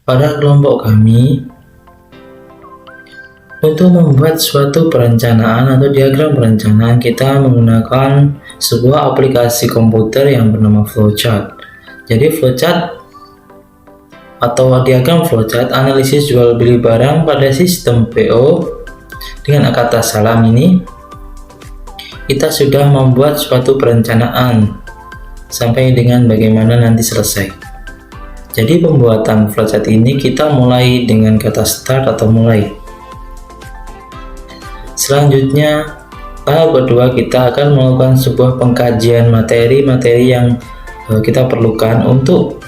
Pada kelompok kami, untuk membuat suatu perencanaan atau diagram perencanaan, kita menggunakan sebuah aplikasi komputer yang bernama flowchart. Jadi flowchart atau diagram flowchart analisis jual beli barang pada sistem PO dengan kata salam ini, kita sudah membuat suatu perencanaan sampai dengan bagaimana nanti selesai. Jadi pembuatan flowchart ini kita mulai dengan kata start atau mulai. Selanjutnya, tahap kedua kita akan melakukan sebuah pengkajian materi-materi yang kita perlukan untuk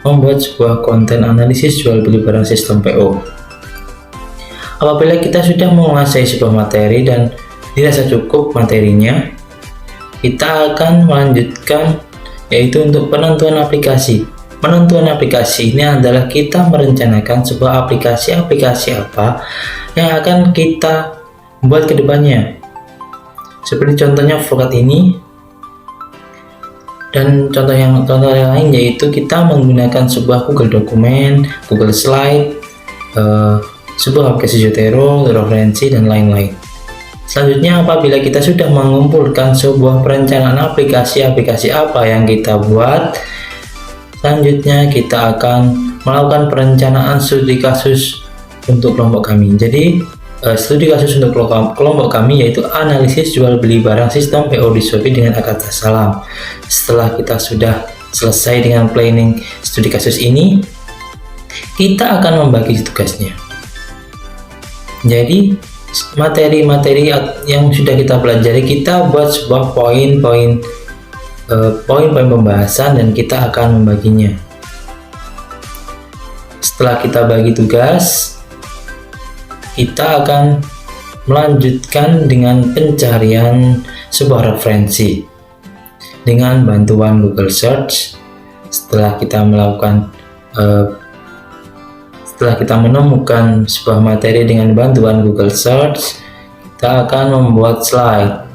membuat sebuah konten analisis jual beli barang sistem PO. Apabila kita sudah menguasai sebuah materi dan dirasa cukup materinya, kita akan melanjutkan yaitu untuk penentuan aplikasi. Penentuan aplikasi ini adalah kita merencanakan sebuah aplikasi apa yang akan kita buat ke depannya. Seperti contohnya flowchart ini, dan contoh yang lain yaitu kita menggunakan sebuah Google Dokumen, Google Slide, sebuah aplikasi Zotero, referensi, dan lain-lain. Selanjutnya, apabila kita sudah mengumpulkan sebuah perencanaan aplikasi apa yang kita buat, selanjutnya kita akan melakukan perencanaan studi kasus untuk kelompok kami. Jadi studi kasus untuk kelompok kami yaitu analisis jual beli barang sistem PO di Shopee dengan kata salam. Setelah kita sudah selesai dengan planning studi kasus ini, kita akan membagi tugasnya. Jadi materi-materi yang sudah kita pelajari, kita buat sebuah poin-poin pembahasan dan kita akan membaginya. Setelah kita bagi tugas, kita akan melanjutkan dengan pencarian sebuah referensi dengan bantuan Google Search. Setelah kita menemukan sebuah materi dengan bantuan Google Search, kita akan membuat slide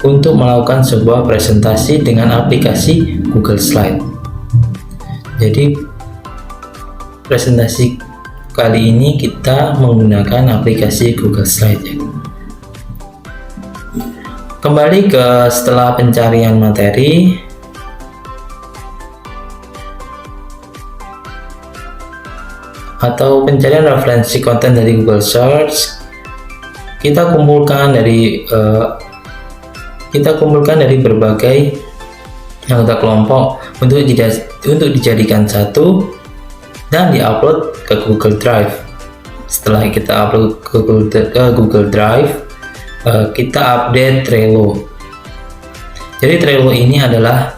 untuk melakukan sebuah presentasi dengan aplikasi Google Slide. Jadi presentasi kali ini kita menggunakan aplikasi Google Slide ya. Kembali ke setelah pencarian materi, atau pencarian referensi konten dari Google Search, kita kumpulkan dari berbagai anggota kelompok untuk dijadikan satu dan diupload ke Google Drive. Setelah kita upload ke Google Drive, kita update Trello. Jadi Trello ini adalah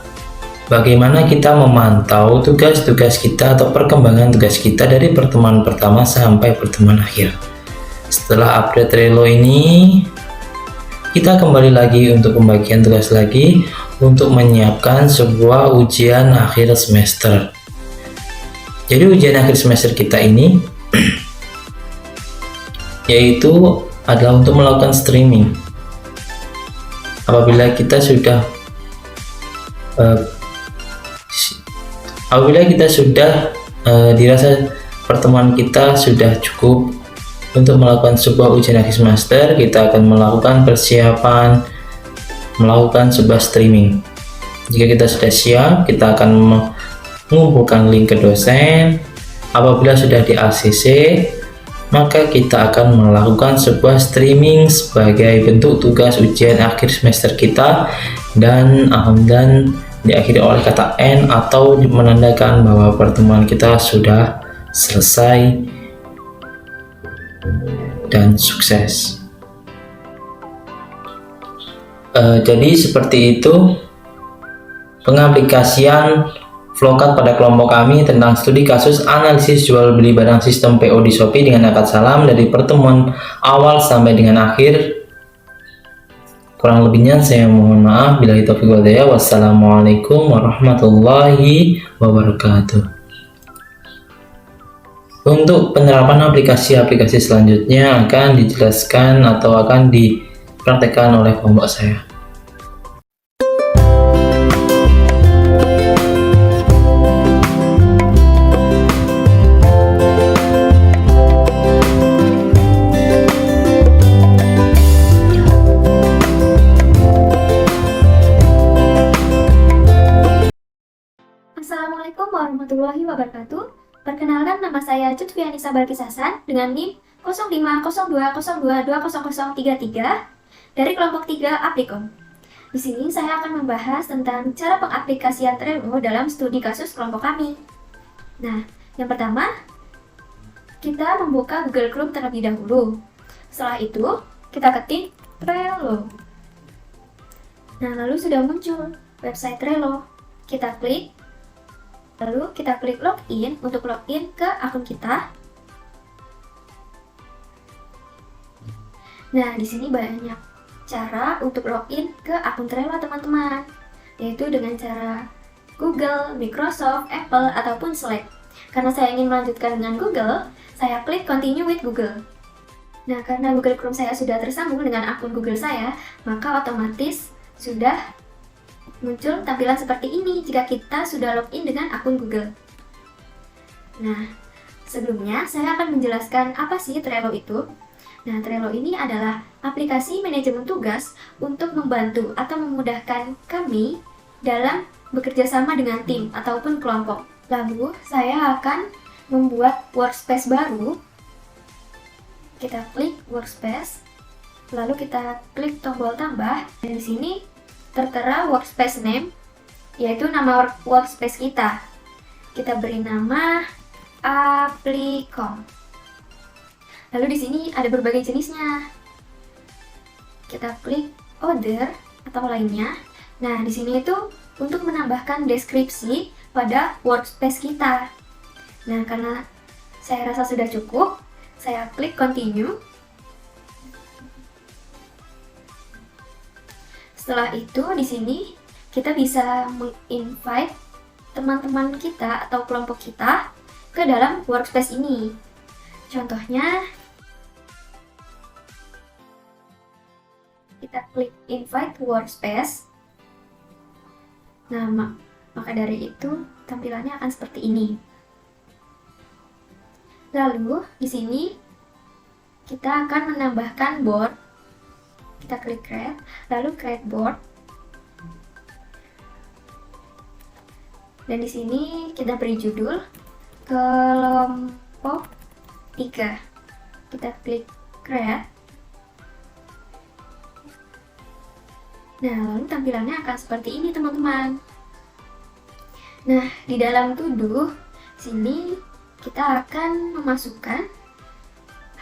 bagaimana kita memantau tugas-tugas kita atau perkembangan tugas kita dari pertemuan pertama sampai pertemuan akhir. Setelah update Trello ini, kita kembali lagi untuk pembagian tugas lagi untuk menyiapkan sebuah ujian akhir semester. Jadi ujian akhir semester kita ini yaitu adalah untuk melakukan streaming. Apabila kita sudah dirasa pertemuan kita sudah cukup untuk melakukan sebuah ujian akhir semester, kita akan melakukan persiapan melakukan sebuah streaming. Jika kita sudah siap, kita akan mengumpulkan link ke dosen. Apabila sudah di ACC, maka kita akan melakukan sebuah streaming sebagai bentuk tugas ujian akhir semester kita, dan diakhiri oleh kata N atau menandakan bahwa pertemuan kita sudah selesai dan sukses. Jadi seperti itu pengaplikasian flowcard pada kelompok kami tentang studi kasus analisis jual beli barang sistem PO di Shopee dengan akad salam dari pertemuan awal sampai dengan akhir. Kurang lebihnya saya mohon maaf. Billahi taufiq wal hidayah. Wassalamualaikum warahmatullahi wabarakatuh. Untuk penerapan aplikasi-aplikasi selanjutnya akan dijelaskan atau akan dipraktekkan oleh kelompok saya. Assalamualaikum warahmatullahi wabarakatuh. Perkenalkan, nama saya Cutfianisa Balkisasan dengan NIM 050202200033 dari kelompok 3 Aplikon. Di sini saya akan membahas tentang cara pengaplikasian Trello dalam studi kasus kelompok kami. Nah, yang pertama, kita membuka Google Chrome terlebih dahulu. Setelah itu, kita ketik Trello. Nah, lalu sudah muncul website Trello. Kita klik. Lalu kita klik login untuk login ke akun kita. Nah, di sini banyak cara untuk login ke akun Trello teman-teman, yaitu dengan cara Google, Microsoft, Apple, ataupun Slack. Karena saya ingin melanjutkan dengan Google, saya klik continue with Google. Nah, karena Google Chrome saya sudah tersambung dengan akun Google saya, maka otomatis sudah muncul tampilan seperti ini jika kita sudah login dengan akun Google. Nah, sebelumnya saya akan menjelaskan apa sih Trello itu. Nah, Trello ini adalah aplikasi manajemen tugas untuk membantu atau memudahkan kami dalam bekerja sama dengan tim ataupun kelompok. Lalu, saya akan membuat workspace baru. Kita klik workspace, lalu kita klik tombol tambah, dan di sini tertera workspace name, yaitu nama workspace kita. Kita beri nama Aplikon. Lalu di sini ada berbagai jenisnya. Kita klik other atau lainnya. Nah, di sini itu untuk menambahkan deskripsi pada workspace kita. Nah, karena saya rasa sudah cukup, saya klik continue. Setelah itu, di sini kita bisa menginvite teman-teman kita atau kelompok kita ke dalam workspace ini. Contohnya, kita klik invite workspace. Nah, maka dari itu tampilannya akan seperti ini. Lalu, di sini kita akan menambahkan board. Kita klik create, lalu create board. Dan di sini kita beri judul kelompok 3. Kita klik create. Nah, lalu tampilannya akan seperti ini, teman-teman. Nah, di dalam to-do sini kita akan memasukkan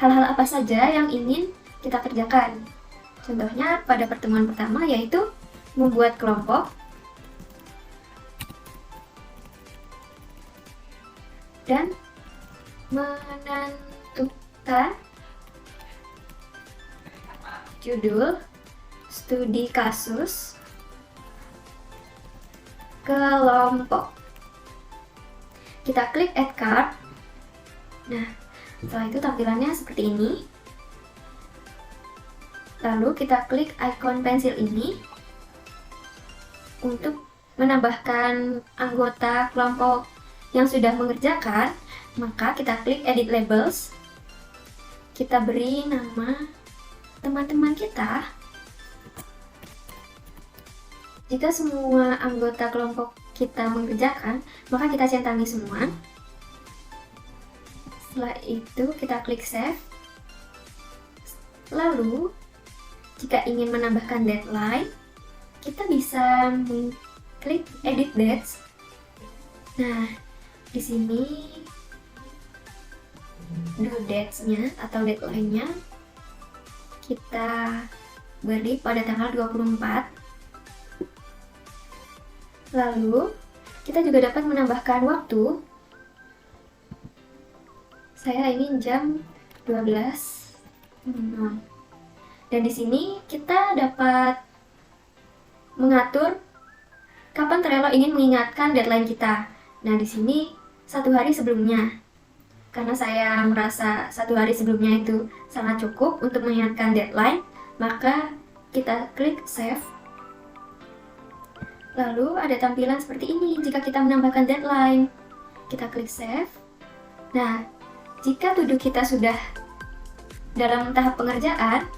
hal-hal apa saja yang ingin kita kerjakan. Contohnya pada pertemuan pertama yaitu membuat kelompok dan menentukan judul studi kasus kelompok. Kita klik add card. Nah, setelah itu tampilannya seperti ini. Lalu kita klik icon pensil ini untuk menambahkan anggota kelompok yang sudah mengerjakan. Maka kita klik edit labels. Kita beri nama teman-teman kita. Jika semua anggota kelompok kita mengerjakan, maka kita centangi semua. Setelah itu kita klik save. Lalu, jika ingin menambahkan deadline, kita bisa klik edit dates. Nah, di sini due dates-nya atau deadline-nya kita beri pada tanggal 24. Lalu, kita juga dapat menambahkan waktu. Saya ingin jam 12. Dan di sini kita dapat mengatur kapan Trello ingin mengingatkan deadline kita. Nah, di sini 1 hari sebelumnya. Karena saya merasa 1 hari sebelumnya itu sangat cukup untuk mengingatkan deadline, maka kita klik save. Lalu ada tampilan seperti ini jika kita menambahkan deadline. Kita klik save. Nah, jika to-do kita sudah dalam tahap pengerjaan,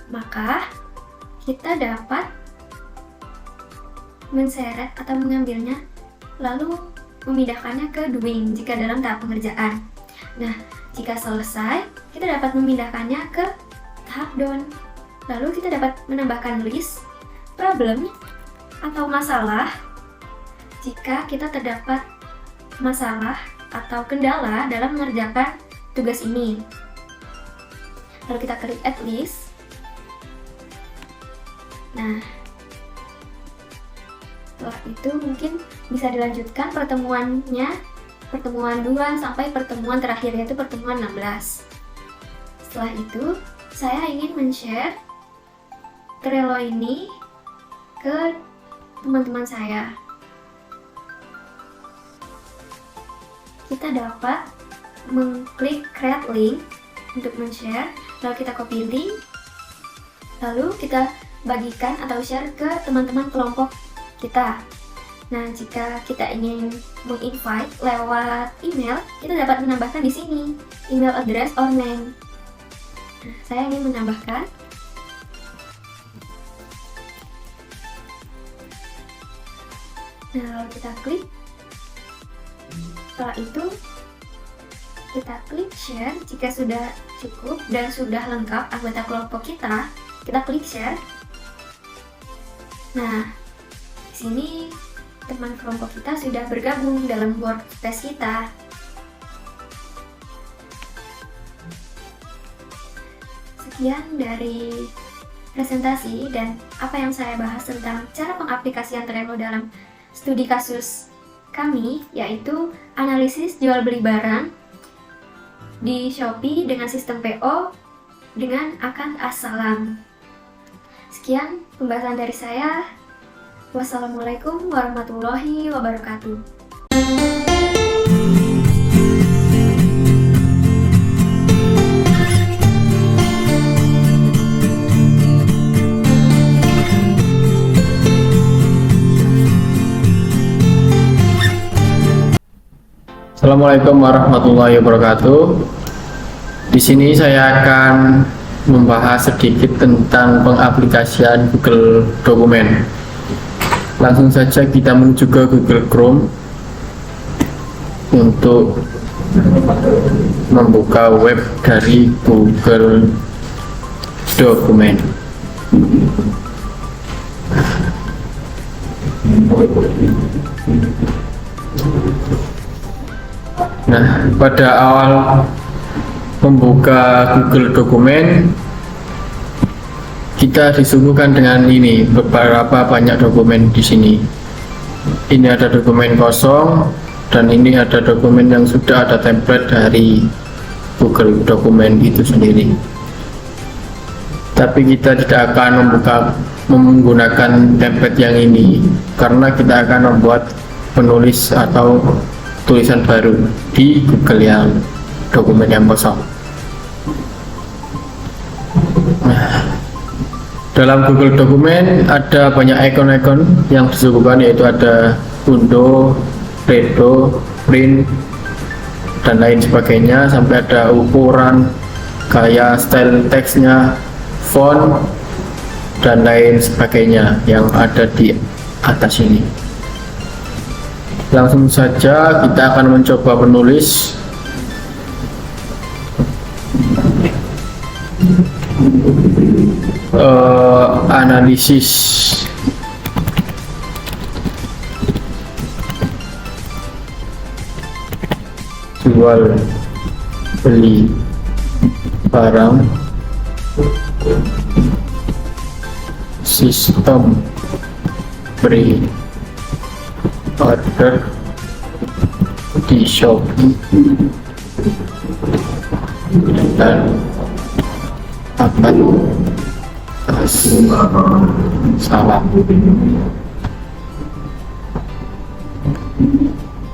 maka kita dapat menseret atau mengambilnya lalu memindahkannya ke doing jika dalam tahap pengerjaan. Nah, jika selesai, kita dapat memindahkannya ke tahap done. Lalu kita dapat menambahkan list, problem, atau masalah jika kita terdapat masalah atau kendala dalam mengerjakan tugas ini. Lalu kita klik add list. Nah, setelah itu mungkin bisa dilanjutkan pertemuannya, pertemuan 2 sampai pertemuan terakhir, yaitu pertemuan 16. Setelah itu, saya ingin men-share Trello ini ke teman-teman saya. Kita dapat mengklik create link untuk men-share, lalu kita copy link, lalu kita bagikan atau share ke teman-teman kelompok kita. Nah, jika kita ingin menginvite lewat email, kita dapat menambahkan di sini email address or name. Nah, saya ingin menambahkan. Nah, lalu kita klik. Setelah itu, kita klik share. Jika sudah cukup dan sudah lengkap anggota kelompok kita klik share. Nah, di sini teman kelompok kita sudah bergabung dalam workspace kita. Sekian dari presentasi dan apa yang saya bahas tentang cara pengaplikasian Trello dalam studi kasus kami, yaitu analisis jual beli barang di Shopee dengan sistem PO dengan akun Assalam. Sekian pembahasan dari saya. Wassalamualaikum warahmatullahi wabarakatuh. Assalamualaikum warahmatullahi wabarakatuh. Di sini saya akan membahas sedikit tentang pengaplikasian Google Dokumen. Langsung saja kita menuju ke Google Chrome untuk membuka web dari Google Dokumen. Nah, pada awal membuka Google Dokumen, kita disuguhkan dengan ini beberapa banyak dokumen di sini. Ini ada dokumen kosong dan ini ada dokumen yang sudah ada template dari Google Dokumen itu sendiri. tapi kita tidak akan menggunakan template yang ini karena kita akan membuat penulis atau tulisan baru di Google yang dokumen yang kosong. Nah, dalam Google Dokumen ada banyak ikon-ikon yang disuguhkan, yaitu ada undo, redo, print, dan lain sebagainya, sampai ada ukuran, gaya, style teksnya, font, dan lain sebagainya yang ada di atas ini. Langsung saja kita akan mencoba menulis. Analisis jual beli barang, sistem pre-order di Shopee, dan apa salah.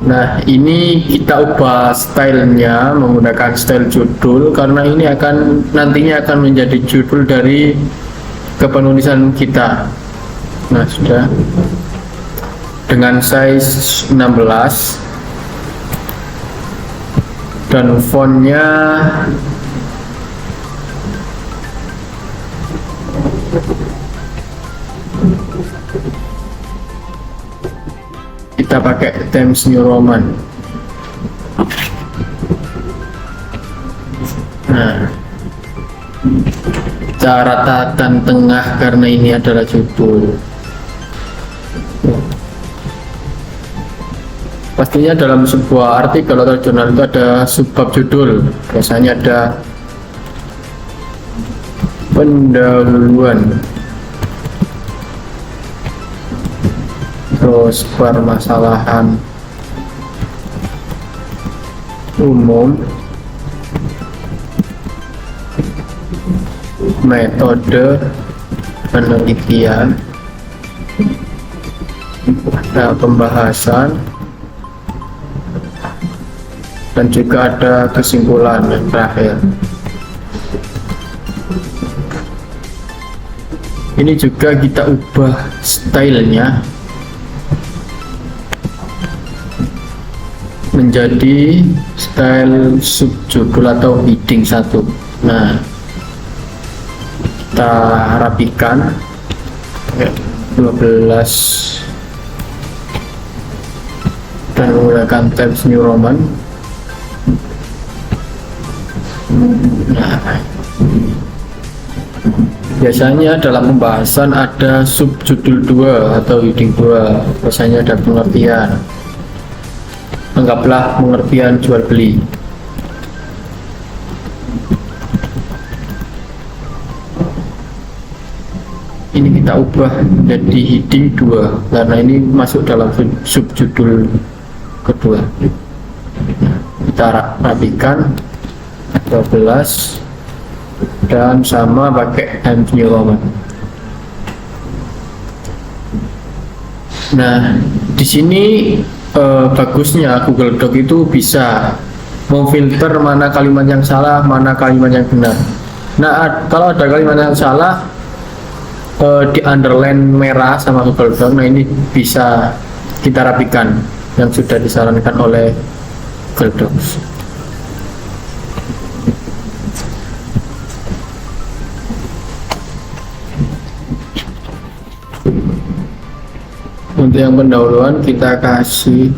Nah, ini kita ubah stylenya menggunakan style judul karena ini nantinya akan menjadi judul dari kepenulisan kita. Nah, sudah dengan size 16 dan fontnya kita pakai Times New Roman. Nah, cara ratakan tengah karena ini adalah judul. Pastinya dalam sebuah artikel atau jurnal itu ada subbab judul. Biasanya ada pendahuluan, terus permasalahan umum, metode penelitian, ada pembahasan, dan juga ada kesimpulan yang terakhir. Ini juga kita ubah stylenya menjadi style subjudul atau heading 1. Nah, kita rapikan 12 dan menggunakan Times New Roman. Nah, biasanya dalam pembahasan ada subjudul 2 atau heading 2. Biasanya ada pengertian. Anggaplah pengertian jual beli. Ini kita ubah menjadi heading 2 karena ini masuk dalam subjudul kedua. Kita rapikan 12 dan sama pakai Times New Roman. Nah, di sini bagusnya Google Doc itu bisa memfilter mana kalimat yang salah, mana kalimat yang benar. Nah, kalau ada kalimat yang salah di underline merah sama Google Doc, nah ini bisa kita rapikan yang sudah disarankan oleh Google Docs. Untuk yang pendahuluan kita kasih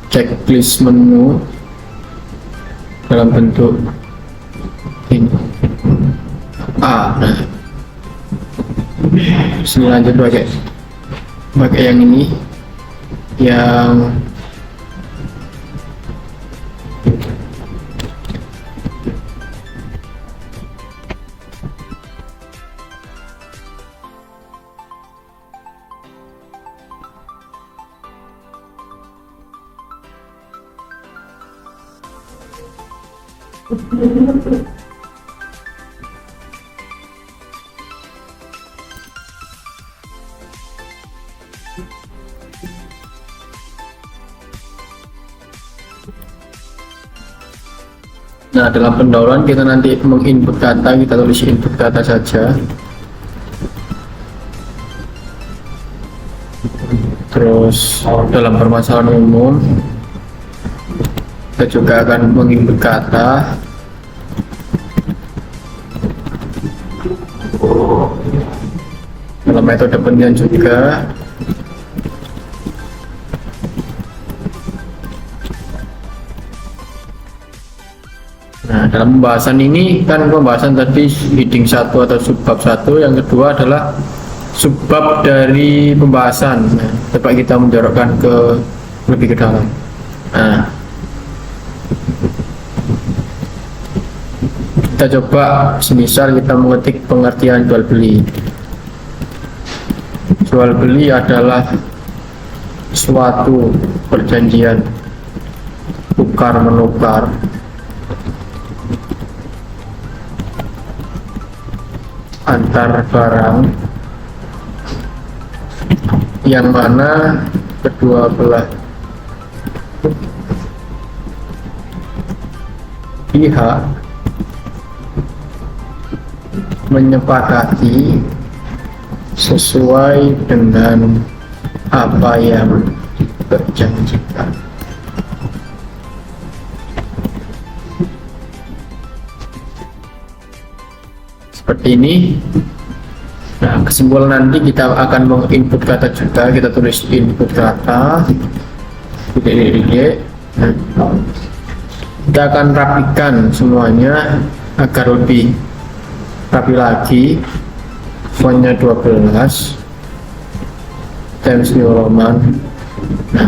checklist menu dalam bentuk ini. Nah, sini lanjut pakai yang ini, yang Nah, dalam pendahuluan kita nanti menginput kata, kita tulis input kata saja. Terus dalam permasalahan umum kita juga akan menginput kata. Dalam metode penilaian juga. Nah, dalam pembahasan ini kan pembahasan tadi heading 1 atau subbab 1, yang kedua adalah subbab dari pembahasan. Nah, coba kita menjorokkan ke lebih ke dalam. Nah, kita coba semisal kita mengetik pengertian jual beli. Jual beli adalah suatu perjanjian tukar menukar antar barang yang mana kedua belah pihak menyepakati sesuai dengan apa yang diperjanjikan. Seperti ini. Nah, kesimpulan nanti kita akan menginput kata juga, kita tulis input kata. Nah, kita akan rapikan semuanya agar lebih rapi lagi. Fontnya 12 Times New Roman. Nah,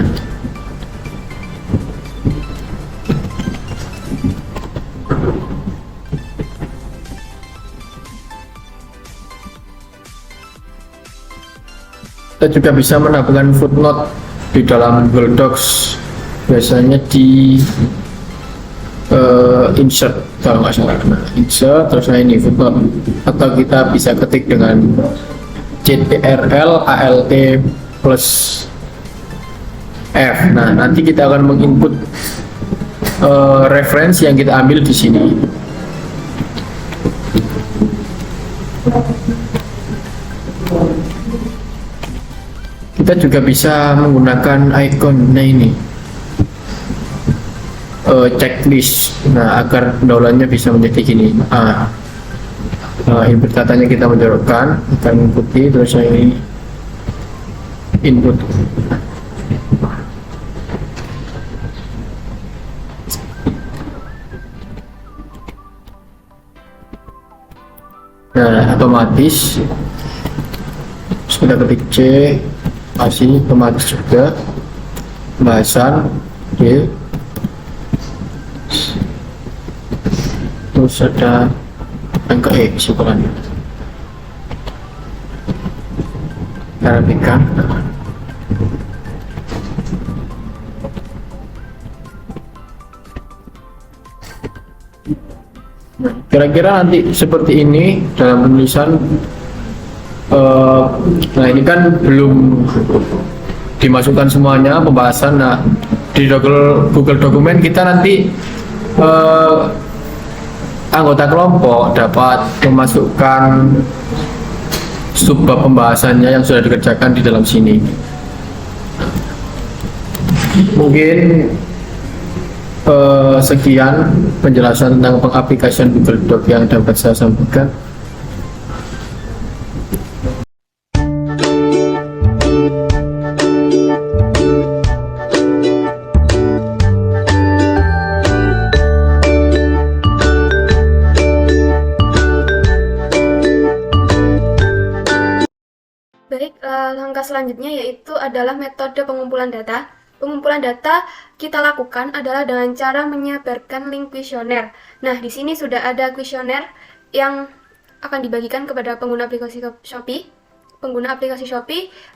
kita juga bisa menambahkan footnote di dalam Google Docs, biasanya di insert kalau nggak salah. Nah, insert terus ini footnote, atau kita bisa ketik dengan CTRL ALT plus F. Nah, nanti kita akan menginput referensi yang kita ambil di sini. Kita juga bisa menggunakan icon, nah ini checklist. Nah, agar pendahuluannya bisa menjadi gini. Input katanya kita menjorokkan, kita mengikuti, terus ini input. Nah, otomatis sudah ketik C, masih otomatis juga bahasan D, terus ada angka E kesimpulannya. Kita rapikan. Kira-kira nanti seperti ini dalam penulisan. Nah, ini kan belum dimasukkan semuanya pembahasan. Nah, di Google Dokumen kita nanti anggota kelompok dapat memasukkan subbab pembahasannya yang sudah dikerjakan di dalam sini. Mungkin sekian penjelasan tentang pengaplikasian Google Doc yang dapat saya sampaikan. Baik, langkah selanjutnya yaitu adalah metode pengumpulan data. Pengumpulan data kita lakukan adalah dengan cara menyebarkan link kuesioner. Nah, di sini sudah ada kuesioner yang akan dibagikan kepada pengguna aplikasi Shopee.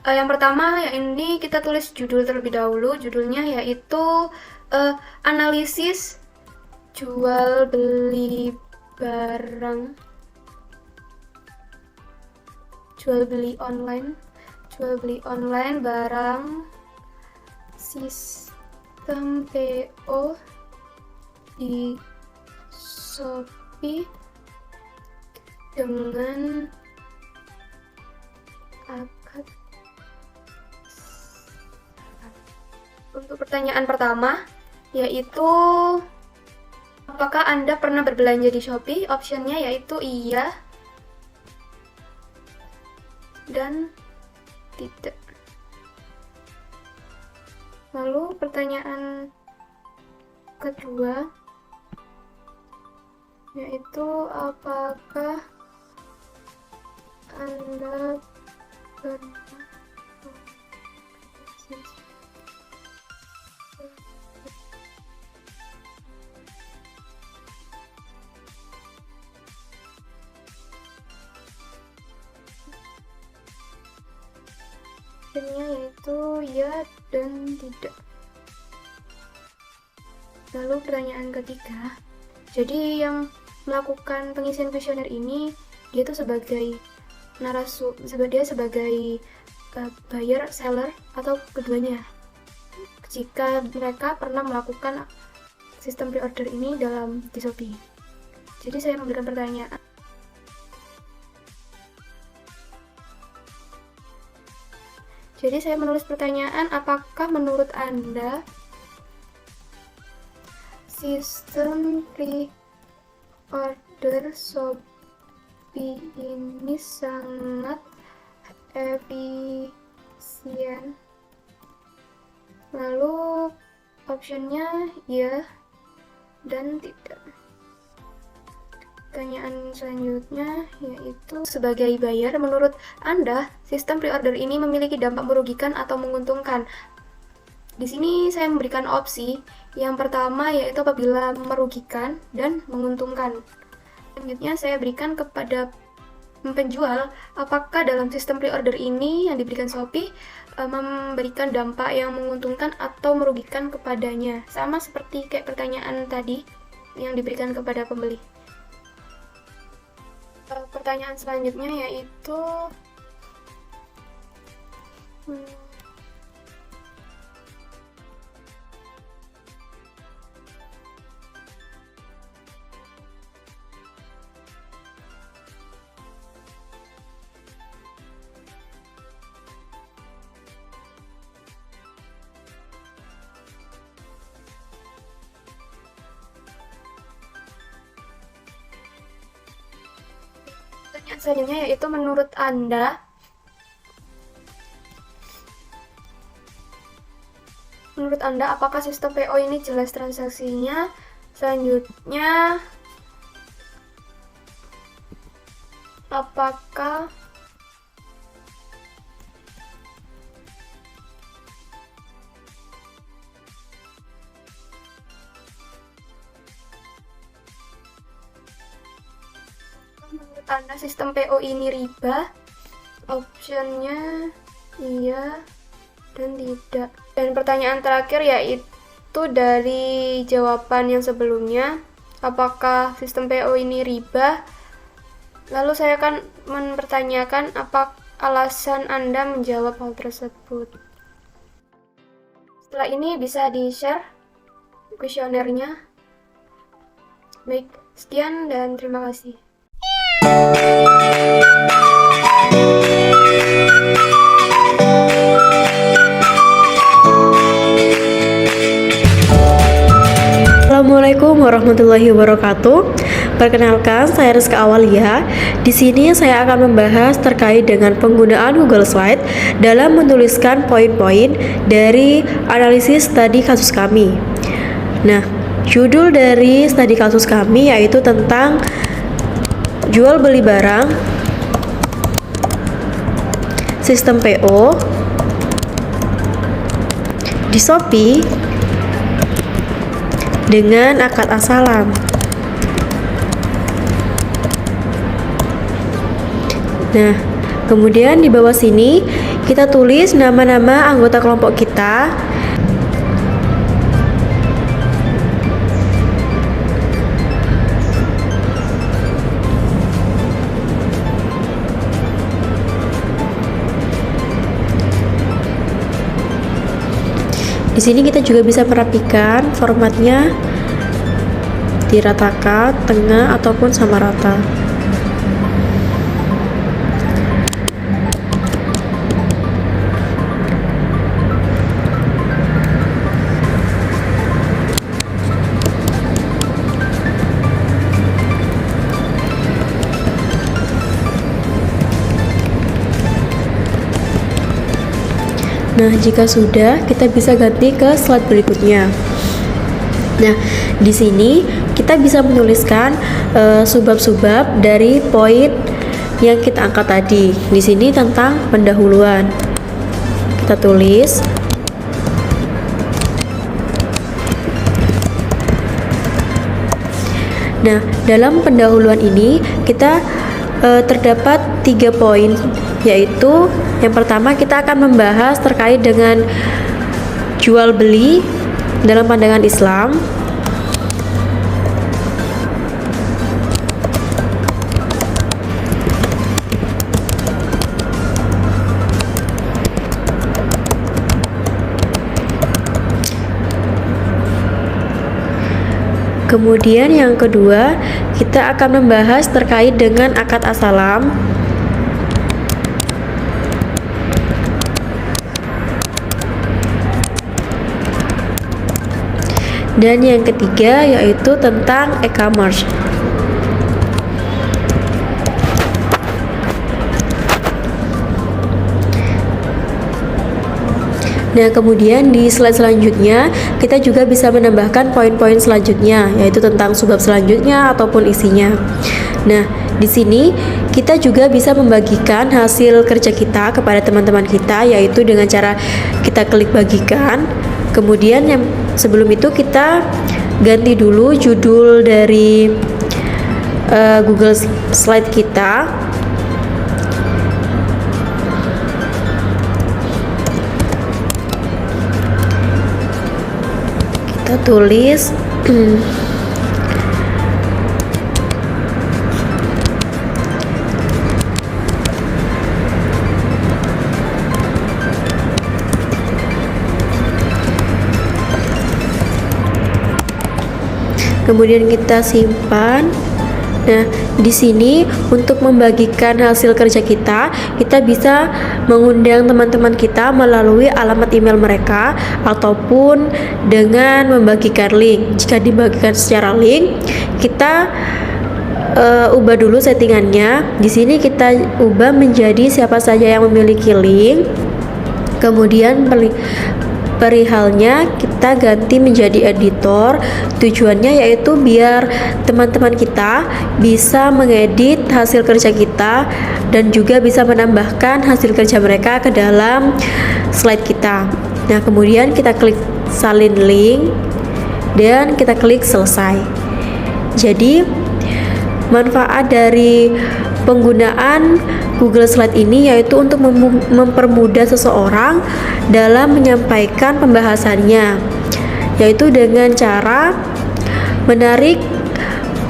Yang pertama, ya ini kita tulis judul terlebih dahulu. Judulnya yaitu analisis jual beli barang, jual beli online barang sistem PO di Shopee dengan akad. Untuk pertanyaan pertama, yaitu apakah Anda pernah berbelanja di Shopee? Optionnya yaitu iya dan tidak. Lalu pertanyaan kedua, yaitu apakah Anda pernah optionnya yaitu ya dan tidak. Lalu pertanyaan ketiga, jadi yang melakukan pengisian kuesioner ini dia tuh sebagai dia sebagai buyer, seller, atau keduanya jika mereka pernah melakukan sistem pre-order ini di Shopee. Jadi saya memberikan pertanyaan. Jadi saya menulis pertanyaan, apakah menurut Anda sistem pre-order Shopee ini sangat efisien? Lalu optionnya ya dan tidak. Pertanyaan selanjutnya yaitu sebagai buyer, menurut Anda sistem pre-order ini memiliki dampak merugikan atau menguntungkan? Di sini saya memberikan opsi. Yang pertama yaitu apabila merugikan dan menguntungkan. Selanjutnya saya berikan kepada penjual, apakah dalam sistem pre-order ini yang diberikan Shopee memberikan dampak yang menguntungkan atau merugikan kepadanya. Sama seperti kayak pertanyaan tadi yang diberikan kepada pembeli. Pertanyaan selanjutnya yaitu pertanyaan selanjutnya yaitu menurut Anda apakah sistem PO ini jelas transaksinya? Selanjutnya, apakah menurut Anda sistem PO ini riba? Optionnya iya dan tidak. Dan pertanyaan terakhir yaitu dari jawaban yang sebelumnya, apakah sistem PO ini riba? Lalu saya akan mempertanyakan apa alasan Anda menjawab hal tersebut. Setelah ini bisa di-share kuesionernya. Baik, sekian dan terima kasih. Assalamualaikum warahmatullahi wabarakatuh. Perkenalkan, saya Rizka Awalia. Di sini saya akan membahas terkait dengan penggunaan Google Slide dalam menuliskan poin-poin dari analisis studi kasus kami. Nah, judul dari studi kasus kami yaitu tentang jual beli barang, sistem PO di Shopee dengan akad asalam. Nah, kemudian di bawah sini kita tulis nama-nama anggota kelompok kita. Di sini kita juga bisa merapikan formatnya diratakan, tengah, ataupun sama rata. Nah, jika sudah, kita bisa ganti ke slide berikutnya. Nah, di sini kita bisa menuliskan subbab-subbab dari poin yang kita angkat tadi. Di sini tentang pendahuluan. Kita tulis. Nah, dalam pendahuluan ini kita terdapat 3 poin, yaitu yang pertama kita akan membahas terkait dengan jual beli dalam pandangan Islam. Kemudian yang kedua, kita akan membahas terkait dengan akad as-salam. Dan yang ketiga yaitu tentang e-commerce. Nah, kemudian di slide selanjutnya kita juga bisa menambahkan poin-poin selanjutnya, yaitu tentang subbab selanjutnya ataupun isinya. Nah, di sini kita juga bisa membagikan hasil kerja kita kepada teman-teman kita, yaitu dengan cara kita klik bagikan. Kemudian yang sebelum itu kita ganti dulu judul dari Google Slide kita. Kita tulis kemudian kita simpan. Nah, di sini untuk membagikan hasil kerja kita bisa mengundang teman-teman kita melalui alamat email mereka ataupun dengan membagikan link. Jika dibagikan secara link, kita ubah dulu settingannya. Di sini kita ubah menjadi siapa saja yang memiliki link. Kemudian perihalnya kita ganti menjadi editor. Tujuannya yaitu biar teman-teman kita bisa mengedit hasil kerja kita dan juga bisa menambahkan hasil kerja mereka ke dalam slide kita. Nah, kemudian kita klik salin link dan kita klik selesai. Jadi manfaat dari penggunaan Google Slide ini yaitu untuk mempermudah seseorang dalam menyampaikan pembahasannya, yaitu dengan cara menarik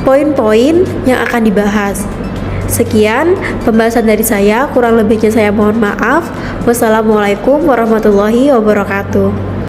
poin-poin yang akan dibahas. Sekian pembahasan dari saya, kurang lebihnya saya mohon maaf. Wassalamualaikum warahmatullahi wabarakatuh.